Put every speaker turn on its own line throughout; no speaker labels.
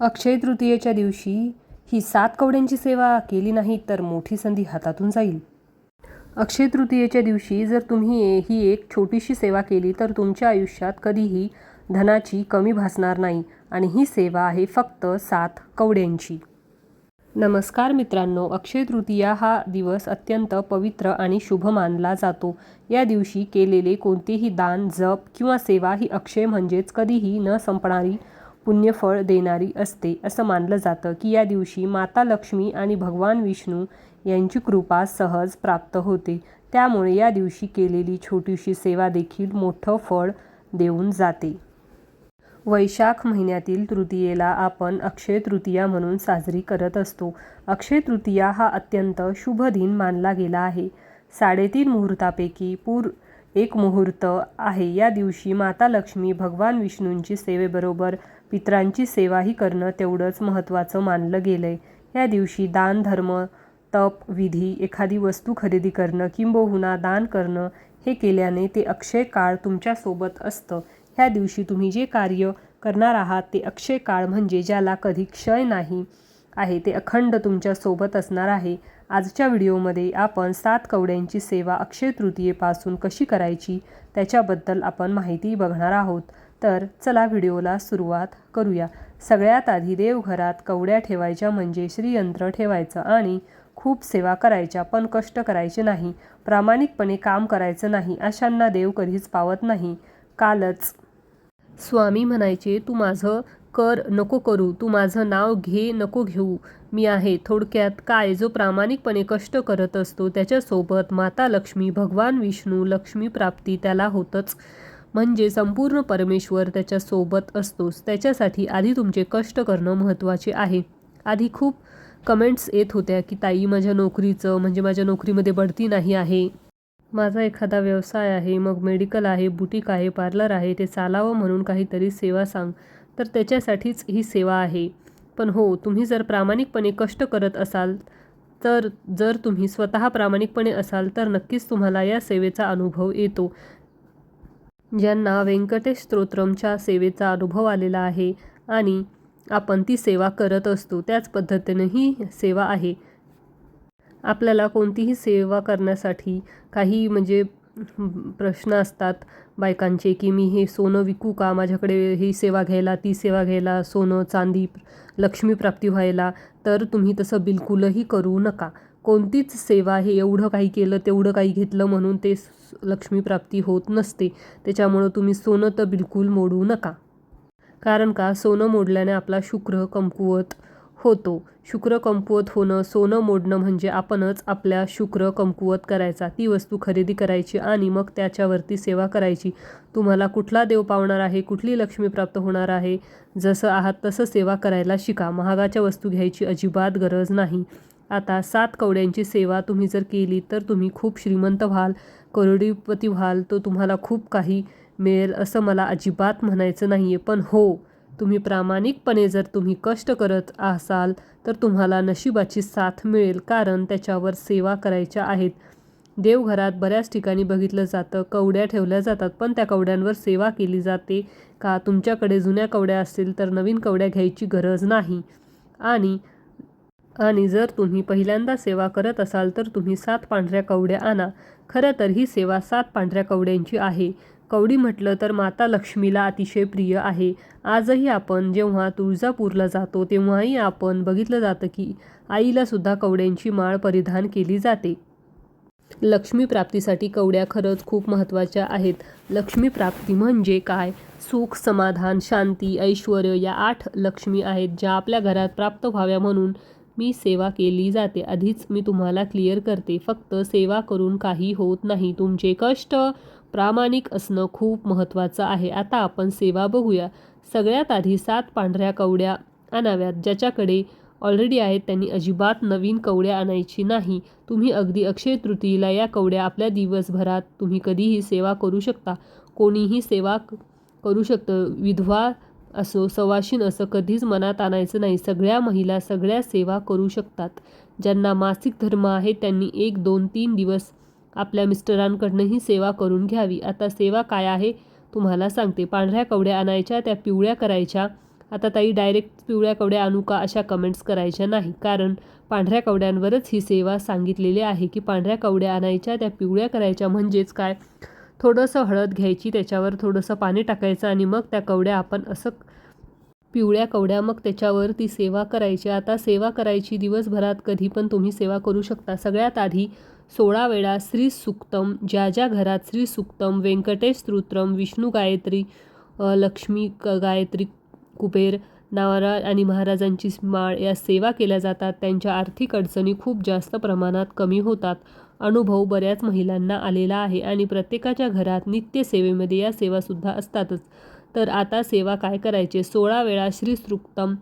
अक्षय तृतीयेच्या दिवशी ही 7 कवड्यांची सेवा केली नाही तर मोठी संधी हातातून जाईल. अक्षय तृतीयेच्या दिवशी जर तुम्ही ही एक छोटीशी सेवा केली तर तुमच्या आयुष्यात कधीही धनाची कमी भासणार नाही आणि ही सेवा आहे फक्त 7 कवड्यांची. नमस्कार मित्रांनो, अक्षय तृतीया हा दिवस अत्यंत पवित्र आणि शुभ मानला जातो. या दिवशी केलेले कोणतेही दान, जप किंवा सेवा ही अक्षय म्हणजेच कधीही न संपणारी पुण्यफळ देणारी असते. असं मानलं जातं की या दिवशी माता लक्ष्मी आणि भगवान विष्णू यांची कृपा सहज प्राप्त होते. त्यामुळे या दिवशी केलेली छोटीशी सेवा देखील मोठं फळ देऊन जाते. वैशाख महिन्यातील तृतीयेला आपण अक्षय तृतीया म्हणून साजरी करत असतो. अक्षय तृतीया हा अत्यंत शुभ दिन मानला गेला आहे. 3.5 मुहूर्तापैकी एक मुहूर्त आहे. या दिवशी माता लक्ष्मी, भगवान विष्णूंची सेवेबरोबर पितरांची सेवाही करणं तेवढंच महत्त्वाचं मानलं गेलंय. या दिवशी दान, धर्म, तप, विधी, एखादी वस्तू खरेदी करणं किंबहुना दान करणं हे केल्याने ते अक्षय काळ तुमच्यासोबत असतं. ह्या दिवशी तुम्ही जे कार्य करणार आहात ते अक्षय काळ म्हणजे ज्याला कधी क्षय नाही आहे ते अखंड तुमच्यासोबत असणार आहे. आजच्या व्हिडिओमध्ये आपण 7 कवड्यांची सेवा अक्षय तृतीयेपासून कशी करायची त्याच्याबद्दल आपण माहिती बघणार आहोत. तर चला व्हिडिओला सुरुवात करूया. सगळ्यात आधी देवघरात कवड्या ठेवायच्या म्हणजे श्रीयंत्र ठेवायचं आणि खूप सेवा करायच्या, पण कष्ट करायचे नाही, प्रामाणिकपणे काम करायचं नाही. अशांना देव कधीच पावत नाही. कालच स्वामी म्हणायचे, तू माझं कर नको करू, तू माझं नाव घे नको घेऊ, मी आहे. थोडक्यात काय, जो प्रामाणिकपणे कष्ट करत असतो त्याच्यासोबत माता लक्ष्मी, भगवान विष्णू, लक्ष्मी प्राप्ती त्याला होतच. म्हणजे संपूर्ण परमेश्वर त्याच्यासोबत असतोच. त्याच्यासाठी आधी तुमचे कष्ट करणं महत्त्वाचे आहे. आधी खूप कमेंट्स येत होत्या की ताई माझ्या नोकरीचं म्हणजे माझ्या नोकरीमध्ये बढती नाही आहे, माझा एखादा व्यवसाय आहे, मग मेडिकल आहे, बुटीक आहे, पार्लर आहे, ते चालावं म्हणून काहीतरी सेवा सांग. तर त्याच्यासाठीच ही सेवा आहे. पण हो, तुम्ही जर प्रामाणिकपणे कष्ट करत असाल तर जर तुम्ही स्वतः प्रामाणिकपणे असाल तर नक्कीच तुम्हाला या सेवेचा अनुभव येतो. ज्यांना व्यंकटेश स्तोत्रमच्या सेवेचा अनुभव आलेला आहे आणि आपण ती सेवा करत असतो त्याच पद्धतीने ही सेवा आहे. आपल्याला कोणतीही सेवा करण्यासाठी काही म्हणजे प्रश्न असतात बायकांचे की मी हे सोनं विकू का, माझ्याकडे ही सेवा घ्यायला, ती सेवा घ्यायला, सोनं चांदी लक्ष्मी प्राप्ती व्हायला. तर तुम्ही तसं बिलकुलही करू नका. कोणतीच सेवा हे एवढं काही केलं तेवढं काही घेतलं म्हणून ते लक्ष्मी प्राप्ती होत नसते. त्याच्यामुळं तुम्ही सोनं तर बिलकुल मोडू नका. कारण का, सोनं मोडल्याने आपला शुक्र कमकुवत होतो. शुक्र कमकुवत होणं, सोनं मोडणं म्हणजे आपणच आपल्या शुक्र कमकुवत करायचा. ती वस्तू खरेदी करायची आणि मग त्याच्यावरती सेवा करायची. तुम्हाला कुठला देव पावणार आहे, कुठली लक्ष्मी प्राप्त होणार आहे, जसं आहात तसं सेवा करायला शिका. महागाच्या वस्तू घ्यायची अजिबात गरज नाही. आता 7 कवड्यांची सेवा तुम्ही जर केली तर तुम्ही खूप श्रीमंत व्हाल, करोडपती व्हाल, तो तुम्हाला खूप काही मिळेल असं मला अजिबात म्हणायचं नाही आहे. पण हो, तुम्ही प्रामाणिकपणे जर तुम्ही कष्ट करत असाल तर तुम्हाला नशिबाची साथ मिळेल, कारण त्याच्यावर सेवा करायच्या आहेत. देवघरात बऱ्याच ठिकाणी बघितलं जातं कवड्या ठेवल्या जातात, पण त्या कवड्यांवर सेवा केली जाते का? तुमच्याकडे जुन्या कवड्या असतील तर नवीन कवड्या घ्यायची गरज नाही. आणि जर तुम्ही पहिल्यांदा सेवा करत असाल तर तुम्ही 7 पांढऱ्या कवड्या आणा. खरं तर ही सेवा 7 पांढऱ्या कवड्यांची आहे. कवडी म्हटलं तर माता लक्ष्मीला अतिशय प्रिय आहे. आजही आपण जेव्हा तुळजापूरला जातो तेव्हाही आपण बघितलं जातं की आईला सुद्धा कवड्यांची माळ परिधान केली जाते. लक्ष्मी प्राप्तीसाठी कवड्या खरंच खूप महत्त्वाच्या आहेत. लक्ष्मी प्राप्ती म्हणजे काय? सुख, समाधान, शांती, ऐश्वर्य या 8 लक्ष्मी आहेत ज्या आपल्या घरात प्राप्त व्हाव्या म्हणून मी सेवा केली जाते. आधीच मी तुम्हाला क्लिअर करते, फक्त सेवा करून काही होत नाही. तुमचे कष्ट, प्रामाणिक असणं खूप महत्त्वाचं आहे. आता आपण सेवा बघूया. सगळ्यात आधी 7 पांढऱ्या कवड्या आणाव्यात. ज्याच्याकडे ऑलरेडी आहेत त्यांनी अजिबात नवीन कवड्या आणायची नाही. तुम्ही अगदी अक्षय तृतीयेला या कवड्या आपल्या दिवसभरात तुम्ही कधीही सेवा करू शकता. कोणीही सेवा करू शकतं. विधवा असो, सवाशीण असं कधीच मनात आणायचं नाही. सगळ्या महिला सगळ्या सेवा करू शकतात. ज्यांना मासिक धर्म आहे त्यांनी 1, 2, 3 दिवस आपल्या मिस्टरांकडनं ही सेवा करून घ्यावी. आता सेवा काय आहे तुम्हाला सांगते. पांढऱ्या कवड्या आणायच्या, त्या पिवळ्या करायच्या आता ताई डायरेक्ट पिवळ्या कवड्या आणू का अशा कमेंट्स करायच्या नाही, कारण पांढऱ्या कवड्यांवरच ही सेवा सांगितलेली आहे की पांढऱ्या कवड्या आणायच्या, त्या पिवळ्या करायच्या. म्हणजेच काय, थोडंसं हळद घ्यायची, त्याच्यावर थोडंसं पाणी टाकायचं आणि मग त्या कवड्या आपण असं पिवळ्या कवड्या मग त्याच्यावर ती सेवा करायची. आता सेवा करायची दिवसभरात कधी पण तुम्ही सेवा करू शकता. सगळ्यात आधी 16 वेळा श्री सुक्तम, ज्या ज्या घरात श्री सुक्तम, व्यंकटेश स्तोत्रम, विष्णू गायत्री, लक्ष्मी गायत्री, कुबेर, नारायण आणि महाराजांची माळ या सेवा केल्या जातात, त्यांच्या आर्थिक अडचणी खूप जास्त प्रमाणात कमी होतात. अनुभव बऱ्याच महिलांना आलेला आहे आणि प्रत्येकाच्या घरात नित्यसेवेमध्ये या सेवासुद्धा असतातच. तर आता सेवा काय करायचे, 16 वेळा श्री सुक्तम.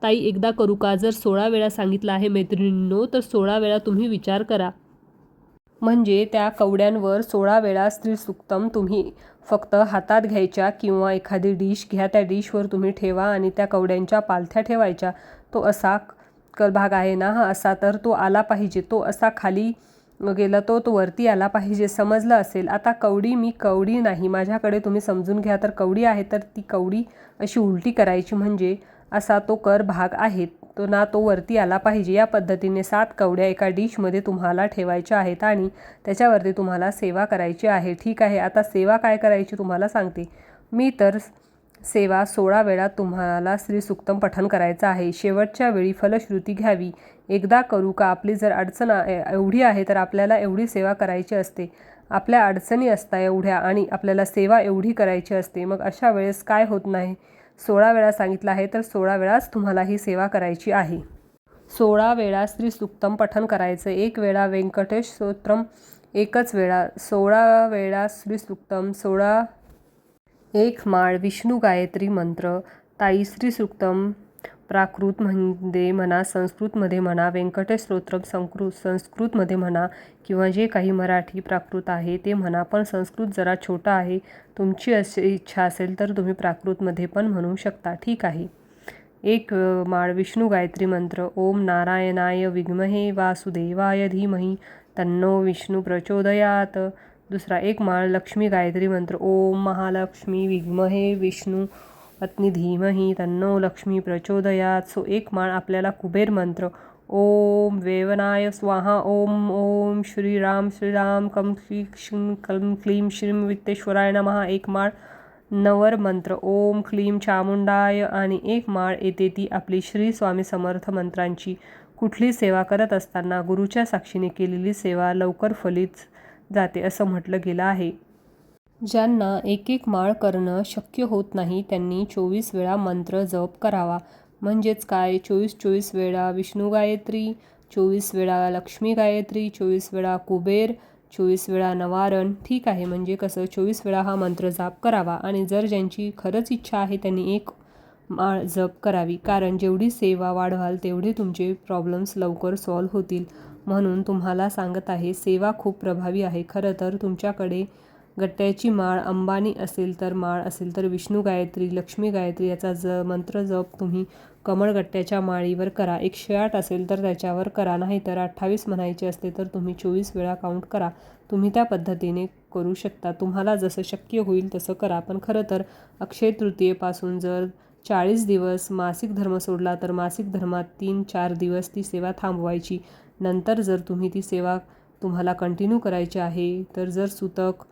ताई एकदा करू का? जर 16 वेळा सांगितलं आहे मैत्रिणींनो, तर 16 वेळा तुम्ही विचार करा. म्हणजे त्या कवड्यांवर 16 वेळा श्री सुक्तम तुम्ही फक्त हातात घ्यायच्या किंवा एखादी डिश घ्या, त्या डिशवर तुम्ही ठेवा आणि त्या कवड्यांच्या पालथ्या ठेवायच्या. तो असा भाग आहे ना हा असा, तर तो आला पाहिजे, तो असा खाली गेला तो वरती आला पाहिजे, समजलं असेल. आता मी कवडी नाही माझ्याकडे, तुम्ही समजून घ्या. तर कवडी आहे तर ती कवडी अशी उलटी करायची, म्हणजे असा तो भाग आहे तो वरती आला पाहिजे. या पद्धतीने 7 कवड्या एका डिशमध्ये तुम्हाला ठेवायच्या आहेत आणि त्याच्यावरती तुम्हाला सेवा करायची आहे. ठीक आहे, आता सेवा काय करायची तुम्हाला सांगते मी. तर सेवा 16 वेळा तुम्हाला श्री सुक्तम पठण करायचं आहे. शेवटच्या वेळी फलश्रुती घ्यावी. एकदा करू का? आपली जर अडचण एवढी आहे तर आपल्याला एवढी सेवा करायची असते. आपल्या अडचणी असतात एवढ्या आणि आपल्याला सेवा एवढी करायची असते. मग अशा वेळेस काय होत नाही, 16 वेळा सांगितलं आहे तर 16 वेळाच तुम्हाला ही सेवा करायची आहे. 16 वेळा श्री सुक्तम पठण करायचं. 1 वेळा व्यंकटेश स्तोत्रम, एकच वेळा. 16 वेळा श्री सुक्तम, 1 माळ विष्णू गायत्री मंत्र. ताई श्री सुक्तम प्राकृतमध्ये म्हणा, संस्कृतमध्ये म्हणा, व्यंकटेश स्तोत्रम संस्कृतमध्ये म्हणा किंवा जे काही मराठी प्राकृत आहे ते म्हणा, पण संस्कृत जरा छोटा आहे. तुमची अशी इच्छा असेल तर तुम्ही प्राकृतमध्ये पण म्हणू शकता. ठीक आहे. 1 माळ विष्णू गायत्री मंत्र. ओम नारायणाय विद्महे वासुदेवाय धीमहि तन्नो विष्णू प्रचोदयात. दुसरा 1 माळ लक्ष्मी गायत्री मंत्र. ओम महालक्ष्मी विद्महे विष्णू पत्नी धीमहि तन्नो लक्ष्मी प्रचोदयात. 1 माळ आपल्याला कुबेर मंत्र. ओम वेवनाय स्वाहा. ओम ओम श्रीराम कम श्री कम क्लीम श्रीम वित्तेश्वराय नमः. 1 माळ नवर मंत्र. ओम क्लीम चामुंडाय. आणि 1 माळ येते ती आपली श्री स्वामी समर्थ मंत्रांची. कुठली सेवा करत असताना गुरुच्या साक्षीने केलेली सेवा लवकर फलित जाते असं म्हटलं गेलं आहे. ज्यांना 1 माळ करणं शक्य होत नाही त्यांनी 24 वेळा मंत्र जप करावा. म्हणजेच काय, 24 वेळा विष्णू गायत्री, 24 वेळा लक्ष्मी गायत्री, 24 वेळा कुबेर, 24 वेळा नवारण. ठीक आहे, म्हणजे कसं 24 वेळा हा मंत्र जाप करावा. आणि जर ज्यांची खरंच इच्छा आहे त्यांनी 1 माळ जप करावी, कारण जेवढी सेवा वाढवाल तेवढे तुमचे प्रॉब्लेम्स लवकर सॉल्व्ह होतील. म्हणून तुम्हाला सांगत आहे, सेवा खूप प्रभावी आहे. खरं तर तुमच्याकडे गट्ट्याची माळ अंबानी असेल तर विष्णू गायत्री, लक्ष्मी गायत्री याचा मंत्र जप तुम्ही कमळगट्ट्याच्या माळीवर करा. 108 असेल तर त्याच्यावर करा, नाही तर 28 म्हणायचे असते तर तुम्ही 24 वेळा काउंट करा. तुम्ही त्या पद्धतीने करू शकता. तुम्हाला जसं शक्य होईल तसं करा. पण खरं तर अक्षय तृतीयेपासून जर 40 दिवस मासिक धर्म सोडला तर मासिक धर्मात 3-4 दिवस ती सेवा थांबवायची. नंतर जर तुम्ही ती सेवा तुम्हाला कंटिन्यू करायची आहे, तर जर सुतक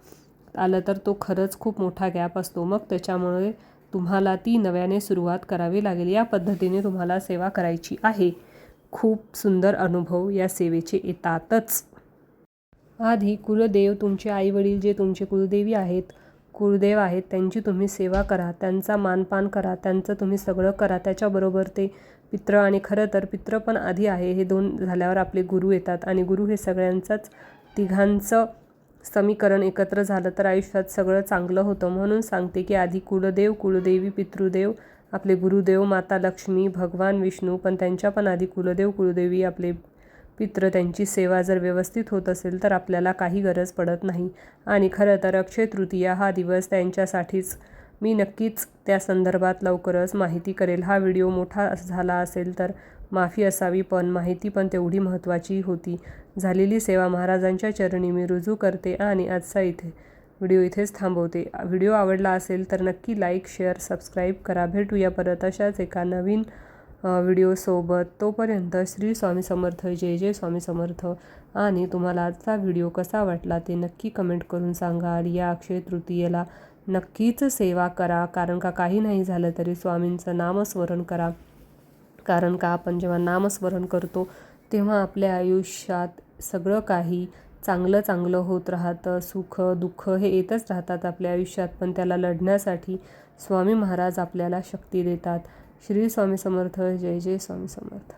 आलं तर तो खरंच खूप मोठा गॅप असतो. मग त्याच्यामुळे तुम्हाला ती नव्याने सुरुवात करावी लागेल. या पद्धतीने तुम्हाला सेवा करायची आहे. खूप सुंदर अनुभव या सेवेचे येतातच. आधी कुलदेव, तुमचे आईवडील जे तुमचे कुलदेव आहेत त्यांची तुम्ही सेवा करा, त्यांचा मानपान करा, त्यांचं तुम्ही सगळं करा. त्याच्याबरोबर ते पित्र, आणि खरं तर पित्र पण आधी आहे. हे 2 झाल्यावर आपले गुरु येतात आणि गुरु हे सगळ्यांचाच, तिघांचं समीकरण एकत्र झालं तर आयुष्यात सगळं चांगलं होतं. म्हणून सांगते की आधी कुलदेव, कुलदेवी, पितृदेव, आपले गुरुदेव, माता लक्ष्मी, भगवान विष्णू, पण त्यांच्या पण आधी कुलदेव, कुलदेवी, आपले पित्र, त्यांची सेवा जर व्यवस्थित होत असेल तर आपल्याला काही गरज पडत नाही. आणि खरं तर अक्षय तृतीया हा दिवस त्यांच्यासाठीच. मी नक्कीच त्या संदर्भात लवकरच माहिती करेल. हा व्हिडिओ मोठा झाला असेल तर माफी असावी, पण माहिती पण तेवढी महत्त्वाची होती. झालेली सेवा महाराजांच्या चरणी मी रुजू करते आणि आजचा इथे व्हिडिओ इथेच थांबवते. व्हिडिओ आवडला असेल तर नक्की लाईक, शेअर, सबस्क्राईब करा. भेटूया परत अशाच एका नवीन व्हिडिओसोबत. तोपर्यंत श्री स्वामी समर्थ. जय जय स्वामी समर्थ. आणि तुम्हाला आजचा व्हिडिओ कसा वाटला ते नक्की कमेंट करून सांगा. आणि या अक्षय तृतीयेला नक्कीच सेवा करा. कारण का काही नाही झालं तरी स्वामींचं नामस्मरण करा. कारण का आपण जेव्हा नामस्मरण करतो तेव्हा आपल्या आयुष्यात सगळं काही चांगलं चांगलं होत राहतं. सुख दुःख हे येतच राहतात आपल्या आयुष्यात, पण त्याला लढण्यासाठी स्वामी महाराज आपल्याला शक्ती देतात. श्री स्वामी समर्थ. जय जय स्वामी समर्थ.